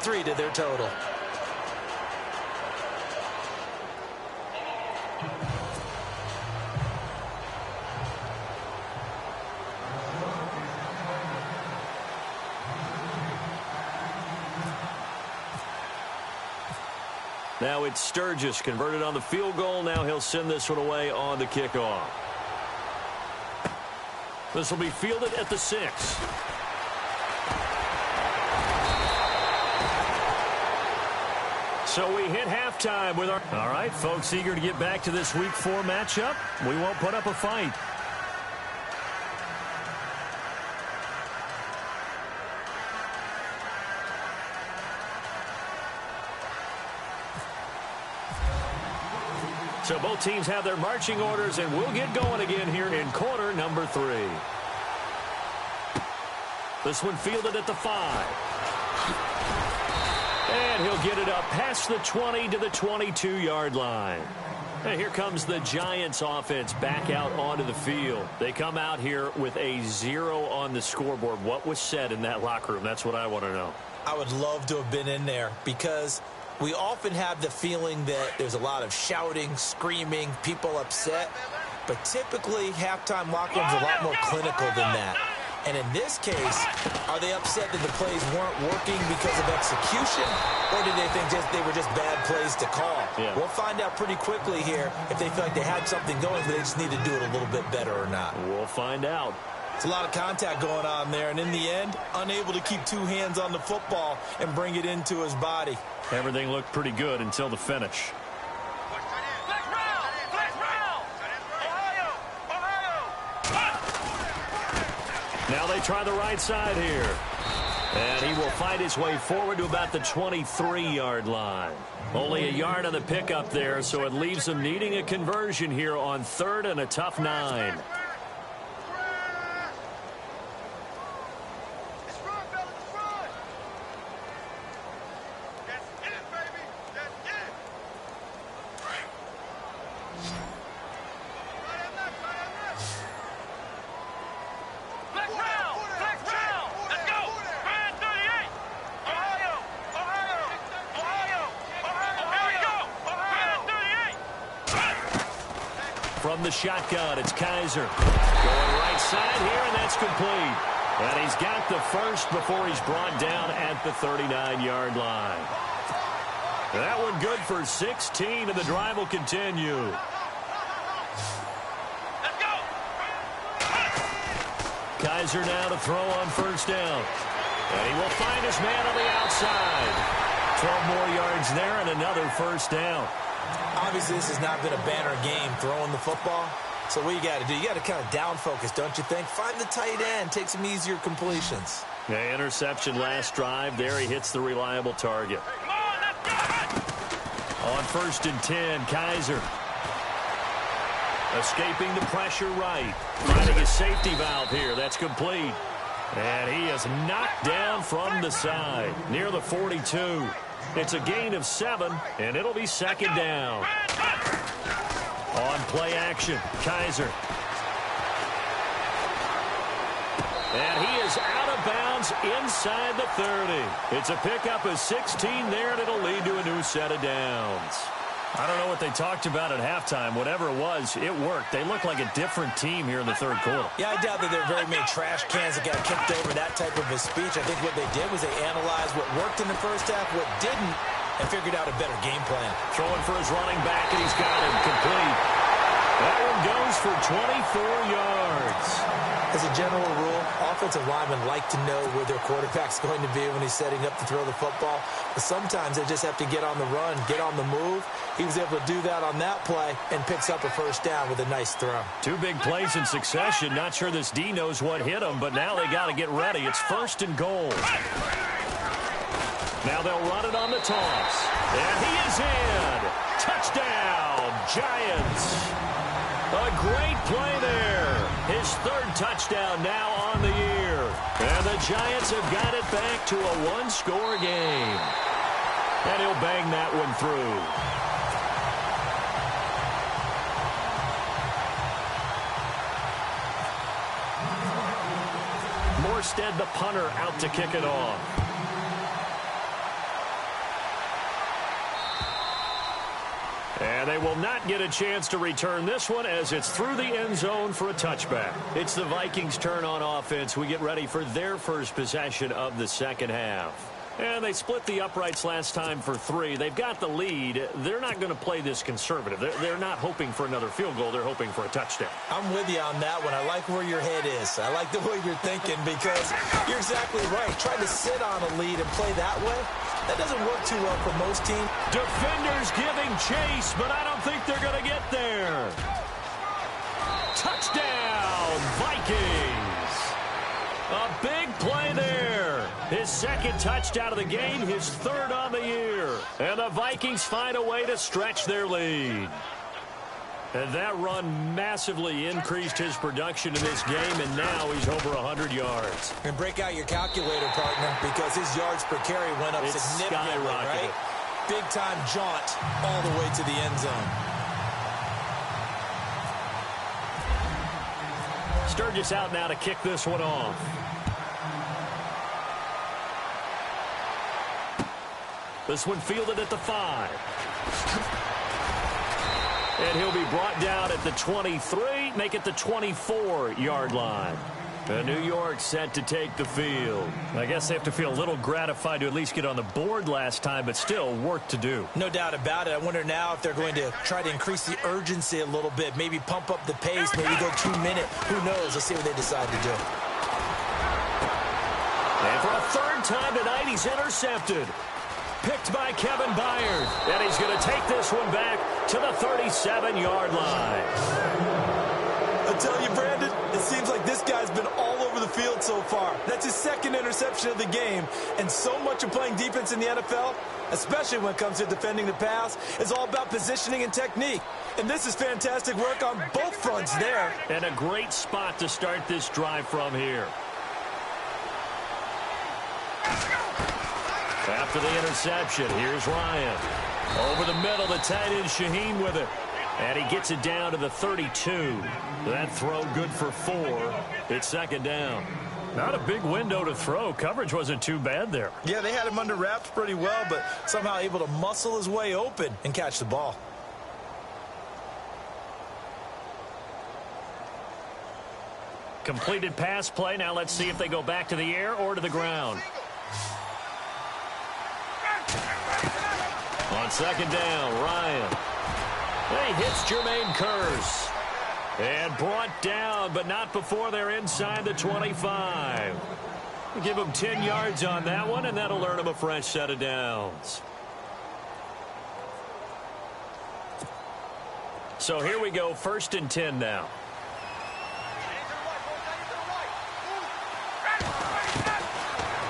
23 to their total. Now it's Sturgis converted on the field goal. Now he'll send this one away on the kickoff. This will be fielded at the 6. So we hit halftime with our... All right, folks, eager to get back to this Week 4 matchup. We won't put up a fight. So both teams have their marching orders, and we'll get going again here in quarter number 3. This one fielded at the 5. And he'll get it up past the 20 to the 22-yard line. And here comes the Giants offense back out onto the field. They come out here with a 0 on the scoreboard. What was said in that locker room? That's what I want to know. I would love to have been in there because we often have the feeling that there's a lot of shouting, screaming, people upset. But typically, halftime locker rooms are a lot more clinical than that. And in this case, are they upset that the plays weren't working because of execution? Or did they think they were just bad plays to call? Yeah. We'll find out pretty quickly here if they feel like they had something going, but they just need to do it a little bit better or not. We'll find out. It's a lot of contact going on there, and in the end, unable to keep 2 hands on the football and bring it into his body. Everything looked pretty good until the finish. Now they try the right side here. And he will find his way forward to about the 23-yard line. Only a yard on the pickup there, so it leaves him needing a conversion here on 3rd and a tough 9. From the shotgun, it's Kaiser. Going right side here, and that's complete. And he's got the first before he's brought down at the 39-yard line. That one good for 16, and the drive will continue. Let's go. Kaiser now to throw on 1st down. And he will find his man on the outside. 12 more yards there and another 1st down. Obviously, this has not been a banner game throwing the football. So what you got to do, you got to kind of down focus, don't you think? Find the tight end, take some easier completions. Yeah, interception last drive. There he hits the reliable target. Come on, let's go. On 1st and 10, Kaiser. Escaping the pressure right. Finding a safety valve here. That's complete. And he is knocked down from the side near the 42. It's a gain of 7, and it'll be 2nd down. On play action, Kaiser. And he is out of bounds inside the 30. It's a pickup of 16 there, and it'll lead to a new set of downs. I don't know what they talked about at halftime. Whatever it was, it worked. They look like a different team here in the 3rd quarter. Yeah, I doubt that there are very many trash cans that got kicked over that type of a speech. I think what they did was they analyzed what worked in the first half, what didn't, and figured out a better game plan. Throwing for his running back, and he's got him complete. That one goes for 24 yards. As a general rule, offensive linemen like to know where their quarterback's going to be when he's setting up to throw the football. But sometimes they just have to get on the run, get on the move. He was able to do that on that play and picks up a 1st down with a nice throw. 2 big plays in succession. Not sure this D knows what hit him, but now they got to get ready. It's 1st and goal. Now they'll run it on the toss. And he is in. Touchdown, Giants. A great play there. His 3rd touchdown now on the year. And the Giants have got it back to a 1-score game. And he'll bang that one through. Morstead, the punter, out to kick it off. And they will not get a chance to return this one as it's through the end zone for a touchback. It's the Vikings' turn on offense. We get ready for their first possession of the second half. And they split the uprights last time for 3. They've got the lead. They're not going to play this conservative. They're not hoping for another field goal. They're hoping for a touchdown. I'm with you on that one. I like where your head is. I like the way you're thinking because you're exactly right. Trying to sit on a lead and play that way, that doesn't work too well for most teams. Defenders giving chase, but I don't think they're going to get there. Touchdown, Vikings. A big play there. His second touchdown of the game, his third on the year. And the Vikings find a way to stretch their lead. And that run massively increased his production in this game, and now he's over 100 yards. And break out your calculator, partner, because his yards per carry went up significantly, right? Big-time jaunt all the way to the end zone. Sturgis out now to kick this one off. This one fielded at the 5. And he'll be brought down at the 23, make it the 24-yard line. And New York set to take the field. I guess they have to feel a little gratified to at least get on the board last time, but still work to do. No doubt about it. I wonder now if they're going to try to increase the urgency a little bit, maybe pump up the pace, maybe go 2-minute. Who knows? Let's see what they decide to do. And for a third time tonight, he's intercepted. Picked by Kevin Byard. And he's going to take this one back to the 37-yard line. I tell you, Brandon, it seems like this guy's been all over the field so far. That's his second interception of the game. And so much of playing defense in the NFL, especially when it comes to defending the pass, is all about positioning and technique. And this is fantastic work on both fronts there. And a great spot to start this drive from here. After the interception, here's Ryan. Over the middle, the tight end Shaheen with it. And he gets it down to the 32. That throw good for 4. It's second down. Not a big window to throw. Coverage wasn't too bad there. Yeah, they had him under wraps pretty well, but somehow able to muscle his way open and catch the ball. Completed pass play. Now let's see if they go back to the air or to the ground. On second down, Ryan. He hits Jermaine Kearse. And brought down, but not before they're inside the 25. Give him 10 yards on that one, and that'll earn him a fresh set of downs. So here we go, 1st and 10 now.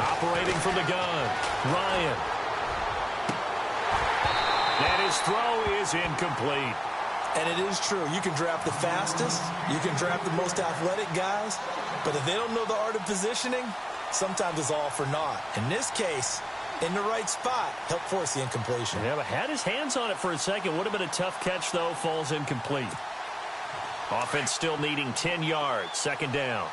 Operating from the gun, Ryan. And his throw is incomplete. And it is true. You can draft the fastest. You can draft the most athletic guys. But if they don't know the art of positioning, sometimes it's all for naught. In this case, in the right spot, helped force the incompletion. Yeah, but had his hands on it for a second. Would have been a tough catch, though. Falls incomplete. Offense still needing 10 yards. Second down.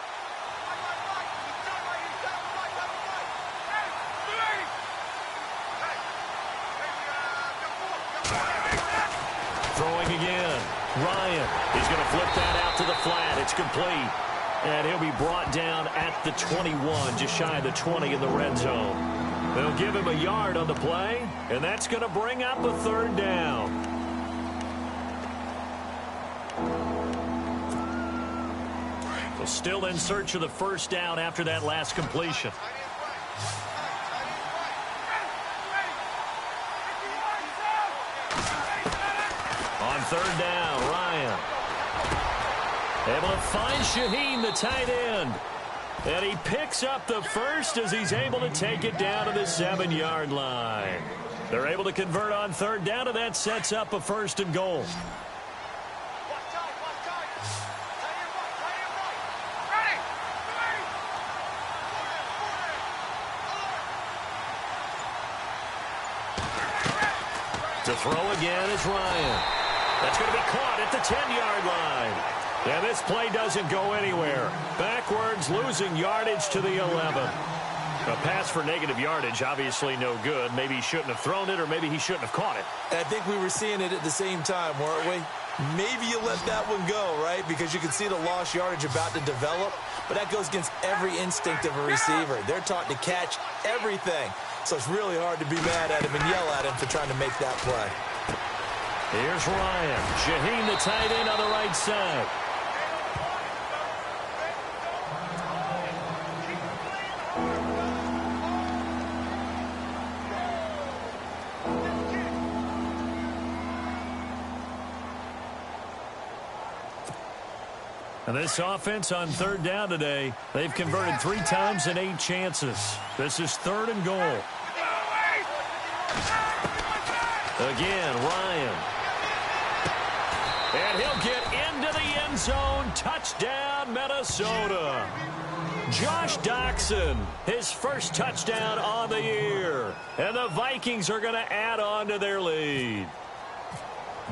Throwing again. Ryan. He's going to flip that out to the flat. It's complete. And he'll be brought down at the 21, just shy of the 20 in the red zone. They'll give him a yard on the play, and that's going to bring up a third down. So still in search of the first down after that last completion. On third down, Ryan. Able to find Shaheen, the tight end. And he picks up the first as he's able to take it down to the 7-yard line. They're able to convert on third down, and that sets up a 1st and goal. To throw again is Ryan. That's going to be caught at the 10-yard line. And this play doesn't go anywhere. Backwards, losing yardage to the 11. A pass for negative yardage, obviously no good. Maybe he shouldn't have thrown it, or maybe he shouldn't have caught it. I think we were seeing it at the same time, weren't we? Maybe you let that one go, right? Because you can see the lost yardage about to develop, but that goes against every instinct of a receiver. They're taught to catch everything, so it's really hard to be mad at him and yell at him for trying to make that play. Here's Ryan. Shaheen, the tight end, on the right side. And this offense on third down today, they've converted 3 times in 8 chances. This is 3rd and goal. Again, Ryan. And he'll get into the end zone. Touchdown, Minnesota. Josh Doxson, his first touchdown on the year. And the Vikings are going to add on to their lead.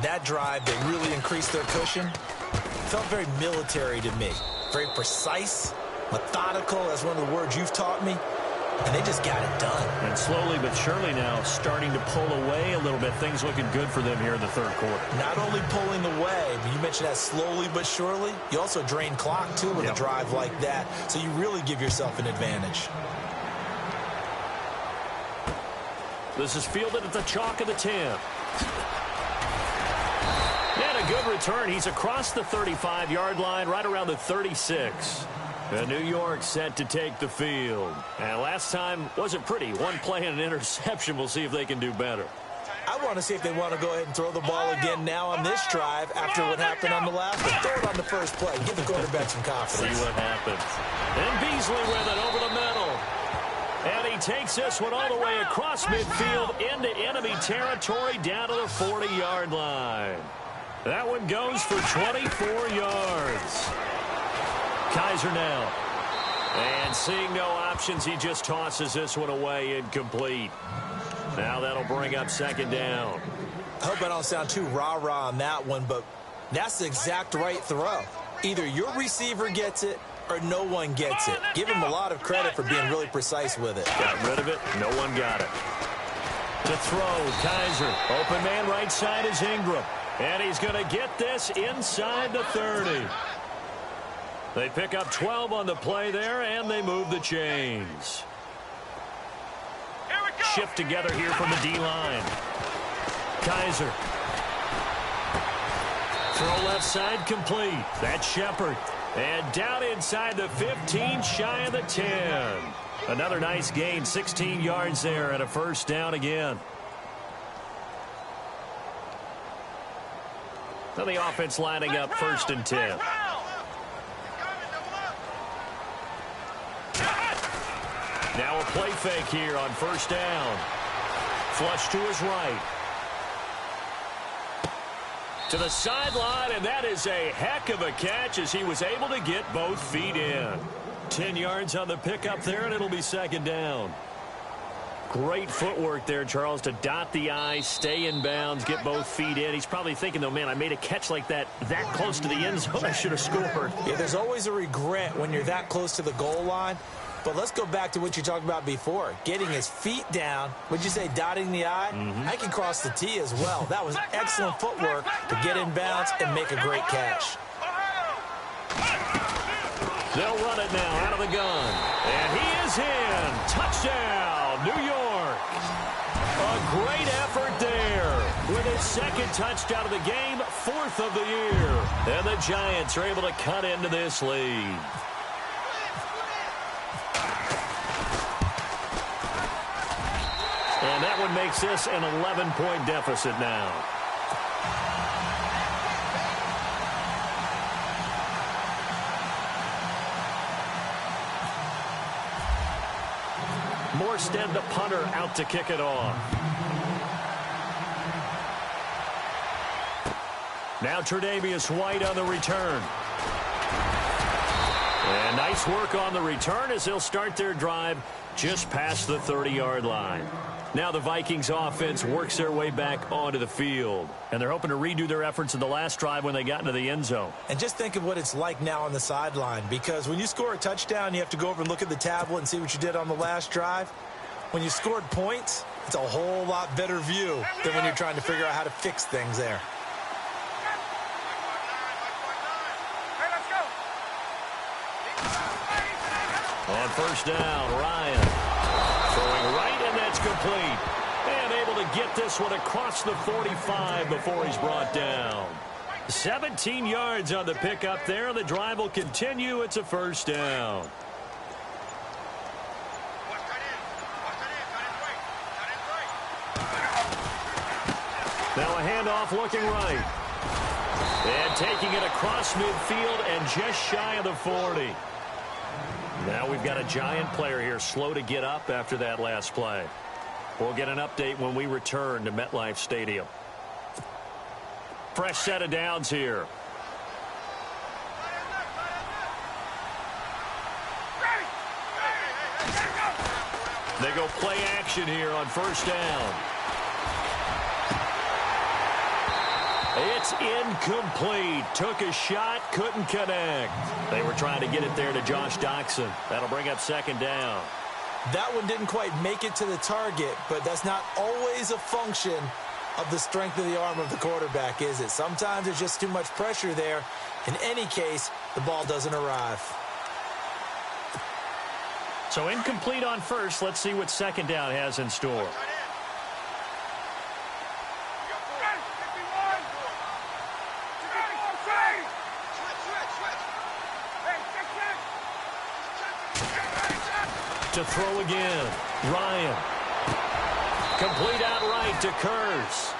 That drive, they really increased their cushion. Felt very military to me. Very precise, methodical. That's one of the words you've taught me. And they just got it done. And slowly but surely now starting to pull away a little bit. Things looking good for them here in the 3rd quarter. Not only pulling away, but you mentioned that slowly but surely. You also drain clock, too, with a drive like that. So you really give yourself an advantage. This is fielded at the chalk of the 10. And a good return. He's across the 35-yard line, right around the 36. And New York set to take the field. And last time wasn't pretty. One play and an interception. We'll see if they can do better. I want to see if they want to go ahead and throw the ball again now on this drive after what happened on the last one. Throw it on the first play. Give the quarterback some confidence. See what happens. And Beasley with it over the middle. And he takes this one all the way across midfield into enemy territory down to the 40-yard line. That one goes for 24 yards. Kaiser now. And seeing no options, he just tosses this one away incomplete. Now that'll bring up 2nd down. I hope I don't sound too rah-rah on that one, but that's the exact right throw. Either your receiver gets it or no one gets it. Give him a lot of credit for being really precise with it. Got rid of it. No one got it. To throw, Kaiser. Open man right side is Ingram. And he's going to get this inside the 30. They pick up 12 on the play there, and they move the chains. Shift together here from the D-line. Kaiser. Throw left side complete. That's Shepard. And down inside the 15, shy of the 10. Another nice gain, 16 yards there, and a 1st down again. Now the offense lining up 1st and 10. Now a play fake here on 1st down. Flush to his right. To the sideline, and that is a heck of a catch as he was able to get both feet in. 10 yards on the pickup there, and it'll be 2nd down. Great footwork there, Charles, to dot the I, stay in bounds, get both feet in. He's probably thinking, though, man, I made a catch like that close to the end zone. I should have scored. Yeah, there's always a regret when you're that close to the goal line. But let's go back to what you talked about before. Getting his feet down. Would you say dotting the I? I can cross the T as well. That was excellent footwork to get in bounds and make a great catch. They'll run it now out of the gun. And he is in. Touchdown, New York. A great effort there with his 2nd touchdown of the game, 4th of the year. And the Giants are able to cut into this lead. And that one makes this an 11-point deficit now. Morstead, the punter, out to kick it off. Now Tre'Davious White on the return. And nice work on the return as they'll start their drive just past the 30-yard line. Now the Vikings offense works their way back onto the field. And they're hoping to redo their efforts in the last drive when they got into the end zone. And just think of what it's like now on the sideline, because when you score a touchdown, you have to go over and look at the tablet and see what you did on the last drive. When you scored points, it's a whole lot better view than when you're trying to figure out how to fix things there. On first down, Ryan throwing right, and that's complete. And able to get this one across the 45 before he's brought down. 17 yards on the pickup there. The drive will continue. It's a first down. Now a handoff looking right. And taking it across midfield and just shy of the 40. Now we've got a Giant player here slow to get up after that last play. We'll get an update when we return to MetLife Stadium. Fresh set of downs here. They go play action here on first down. It's incomplete. Took a shot, couldn't connect. They were trying to get it there to Josh Doxson. That'll bring up second down. That one didn't quite make it to the target, but that's not always a function of the strength of the arm of the quarterback, is it? Sometimes there's just too much pressure there. In any case, the ball doesn't arrive. So incomplete on first. Let's see what second down has in store. To throw again, Ryan. Complete outright to Kurz.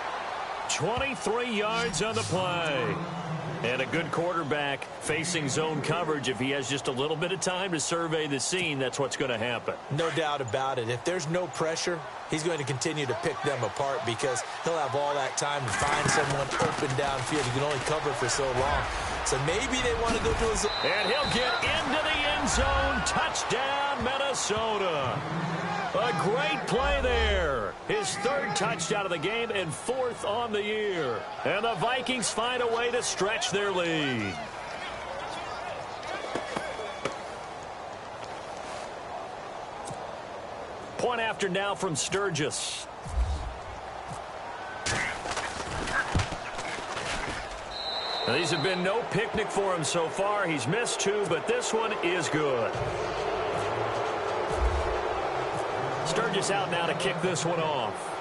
23 yards on the play. And a good quarterback facing zone coverage. If he has just a little bit of time to survey the scene, that's what's going to happen. No doubt about it. If there's no pressure, he's going to continue to pick them apart because he'll have all that time to find someone open downfield. He can only cover for so long. So maybe they want to go to his... And he'll get into the end zone. Touchdown, Minnesota. A great play there. His third touchdown of the game and fourth on the year. And the Vikings find a way to stretch their lead. Point after now from Sturgis. Now, these have been no picnic for him so far. He's missed two, but this one is good. Sturgis out now to kick this one off.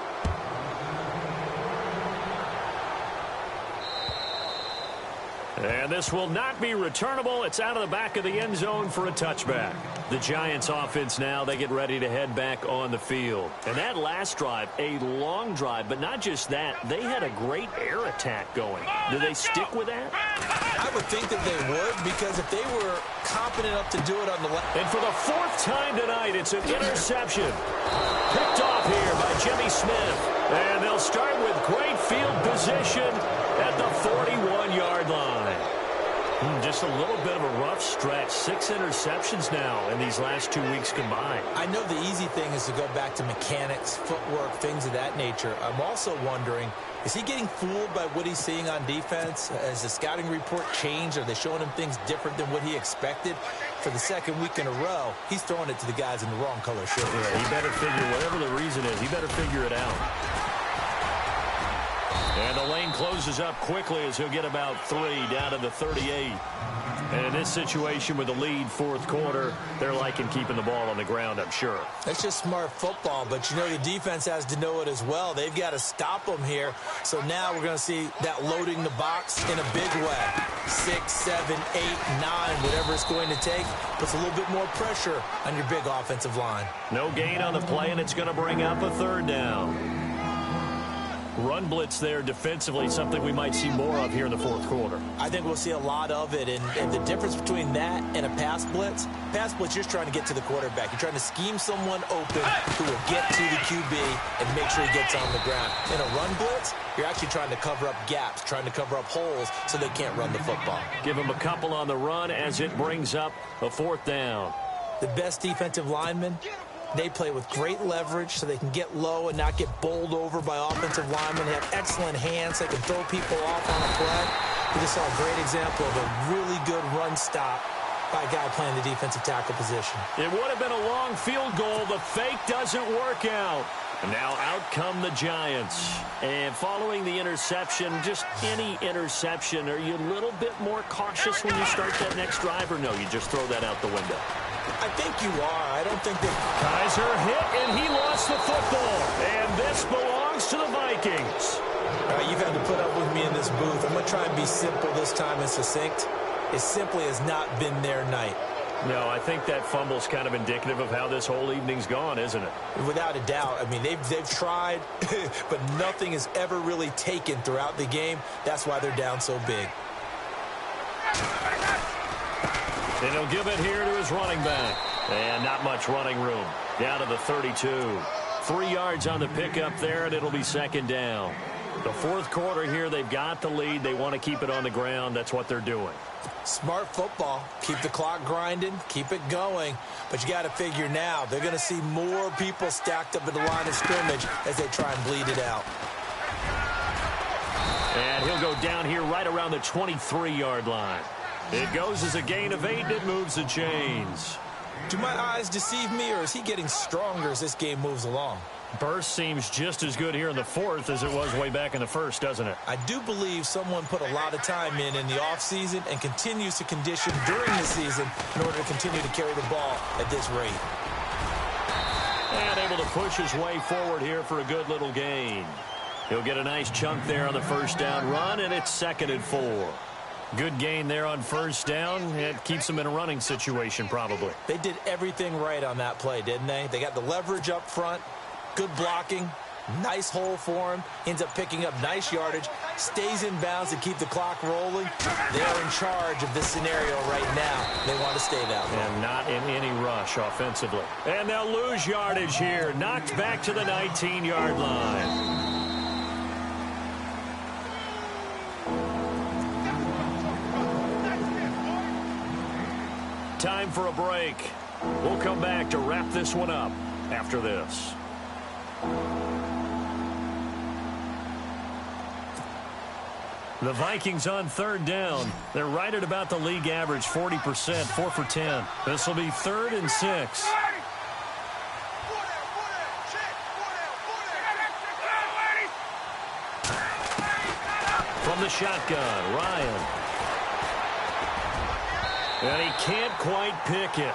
And this will not be returnable. It's out of the back of the end zone for a touchback. The Giants offense now, they get ready to head back on the field. And that last drive, a long drive, but not just that. They had a great air attack going. Do they stick with that? I would think that they would, because if they were confident enough to do it on the left. And for the fourth time tonight, it's an interception. Picked off here by Jimmy Smith. And they'll start with great field position at the 41-yard line. Just a little bit of a rough stretch. 6 interceptions now in these last 2 weeks combined. I know the easy thing is to go back to mechanics, footwork, things of that nature. I'm also wondering, is he getting fooled by what he's seeing on defense? Has the scouting report changed? Are they showing him things different than what he expected? For the second week in a row, he's throwing it to the guys in the wrong color shirt. Yeah, he better figure, whatever the reason is, he better figure it out. And the lane closes up quickly as he'll get about 3 down to the 38. And in this situation with the lead fourth quarter, they're liking keeping the ball on the ground, I'm sure. That's just smart football, but you know the defense has to know it as well. They've got to stop them here. So now we're going to see that loading the box in a big way. 6, 7, 8, 9, whatever it's going to take, puts a little bit more pressure on your big offensive line. No gain on the play, and it's going to bring up a third down. Run blitz there defensively, something we might see more of here in the fourth quarter. I think we'll see a lot of it, and the difference between that and a pass blitz, you're just trying to get to the quarterback. You're trying to scheme someone open who will get to the QB and make sure he gets on the ground. In a run blitz, you're actually trying to cover up gaps, trying to cover up holes so they can't run the football. Give him a couple on the run as it brings up a fourth down. The best defensive linemen They play with great leverage so they can get low and not get bowled over by offensive linemen. They have excellent hands. They can throw people off on a play. We just saw a great example of a really good run stop by a guy playing the defensive tackle position. It would have been a long field goal. The fake doesn't work out. And now out come the Giants. And following the interception, just any interception, are you a little bit more cautious when you start that next drive, or no, you just throw that out the window? I think you are. I don't think that... Kaiser hit, and he lost the football. And this belongs to the Vikings. All right, you've had to put up with me in this booth. I'm going to try and be simple this time and succinct. It simply has not been their night. No, I think that fumble's kind of indicative of how this whole evening's gone, isn't it? Without a doubt. I mean, they've tried, but nothing is ever really taken throughout the game. That's why they're down so big. And he'll give it here to his running back. And not much running room. Down to the 32. 3 yards on the pickup there, and it'll be second down. The fourth quarter here, they've got the lead. They want to keep it on the ground. That's what they're doing. Smart football. Keep the clock grinding. Keep it going. But you got to figure now, they're going to see more people stacked up at the line of scrimmage as they try and bleed it out. And he'll go down here right around the 23-yard line. It goes as a gain of 8, and it moves the chains. Do my eyes deceive me, or is he getting stronger as this game moves along? Burst seems just as good here in the fourth as it was way back in the first, doesn't it? I do believe someone put a lot of time in the offseason and continues to condition during the season in order to continue to carry the ball at this rate. And able to push his way forward here for a good little gain. He'll get a nice chunk there on the first down run, and it's 2nd and 4. Good gain there on first down. It keeps them in a running situation probably. They did everything right on that play, didn't they? They got the leverage up front. Good blocking, nice hole for him, ends up picking up nice yardage, stays in bounds to keep the clock rolling. They're in charge of this scenario right now. They want to stay that way. And not in any rush offensively. And they'll lose yardage here, knocked back to the 19-yard line. Time for a break. We'll come back to wrap this one up after this. The Vikings on third down. They're right at about the league average, 40%, 4 for 10. This will be 3rd and 6. From the shotgun, Ryan. And he can't quite pick it.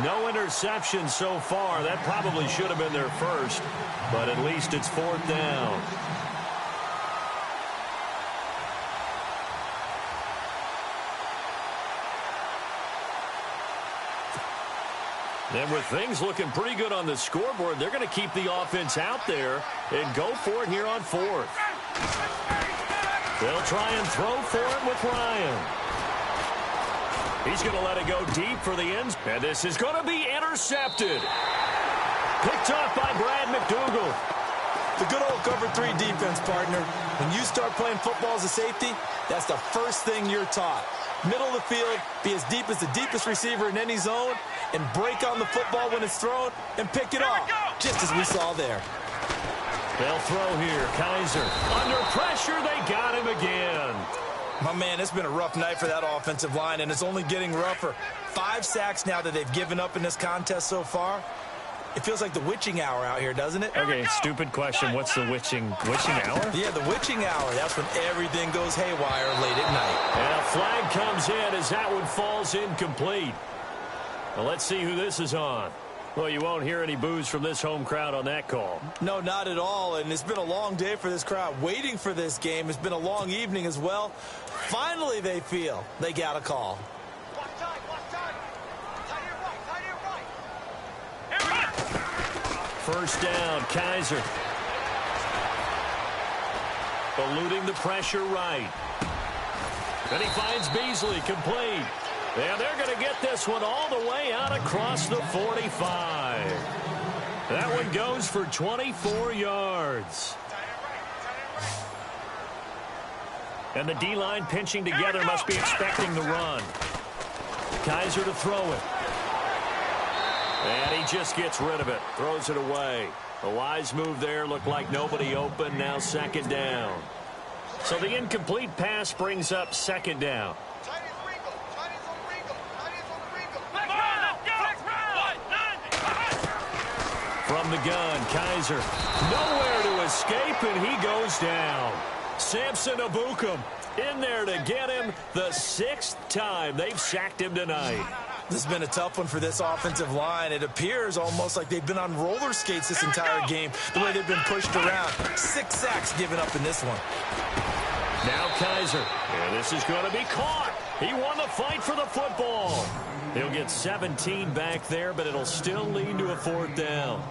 No interception so far. That probably should have been their first, but at least it's 4th down. And with things looking pretty good on the scoreboard, they're going to keep the offense out there and go for it here on 4th. They'll try and throw for it with Ryan. He's going to let it go deep for the ends. And this is going to be intercepted. Picked off by Brad McDougal. The good old cover 3 defense, partner. When you start playing football as a safety, that's the first thing you're taught. Middle of the field, be as deep as the deepest receiver in any zone, and break on the football when it's thrown and pick it off, just as we saw there. They'll throw here. Kaiser under pressure. They got him again. My man, it's been a rough night for that offensive line, and it's only getting rougher. 5 sacks now that they've given up in this contest so far. It feels like the witching hour out here, doesn't it? Okay, stupid question. What's the witching hour? Yeah, the witching hour. That's when everything goes haywire late at night. And a flag comes in as that one falls incomplete. Well, let's see who this is on. Well, you won't hear any boos from this home crowd on that call. No, not at all, and it's been a long day for this crowd. Waiting for this game. It's been a long evening as well. Finally, they feel they got a call. First down, Kaiser. Eluding the pressure right. Then he finds Beasley, complete. And they're going to get this one all the way out across the 45. That one goes for 24 yards. And the D-line pinching together must be expecting the run. Kaiser to throw it. And he just gets rid of it, throws it away. A wise move there, looked like nobody open, now second down. So the incomplete pass brings up second down. From the gun, Kaiser, nowhere to escape, and he goes down. Samson Abukum in there to get him the 6th time they've sacked him tonight. This has been a tough one for this offensive line. It appears almost like they've been on roller skates this entire game, the way they've been pushed around. 6 sacks given up in this one. Now Kaiser, and this is going to be caught. He won the fight for the football. He'll get 17 back there, but it'll still lead to a 4th down.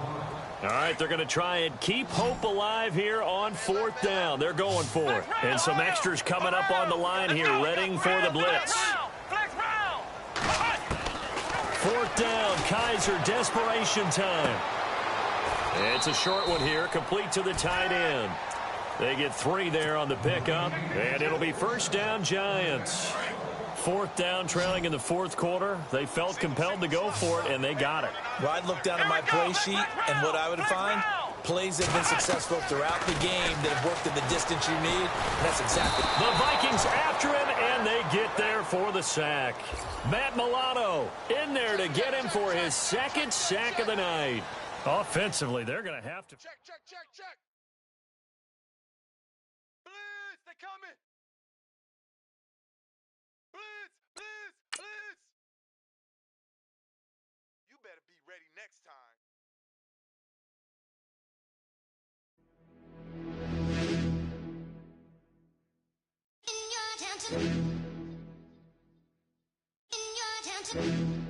All right, they're going to try and keep hope alive here on 4th down. They're going for it. And some extras coming up on the line here, readying for the blitz. 4th down, Kaiser, desperation time. It's a short one here, complete to the tight end. They get 3 there on the pickup, and it'll be 1st down, Giants. 4th down, trailing in the 4th quarter. They felt compelled to go for it, and they got it. Well, I'd look down at my play sheet, and what I would find, plays that have been successful throughout the game that have worked at the distance you need. And that's exactly. The Vikings after him, and they get there for the sack. Matt Milano in there to get him for his 2nd sack of the night. Offensively, they're going to have to. Check. Blitz, they coming. Blitz. You better be ready next time. In your town.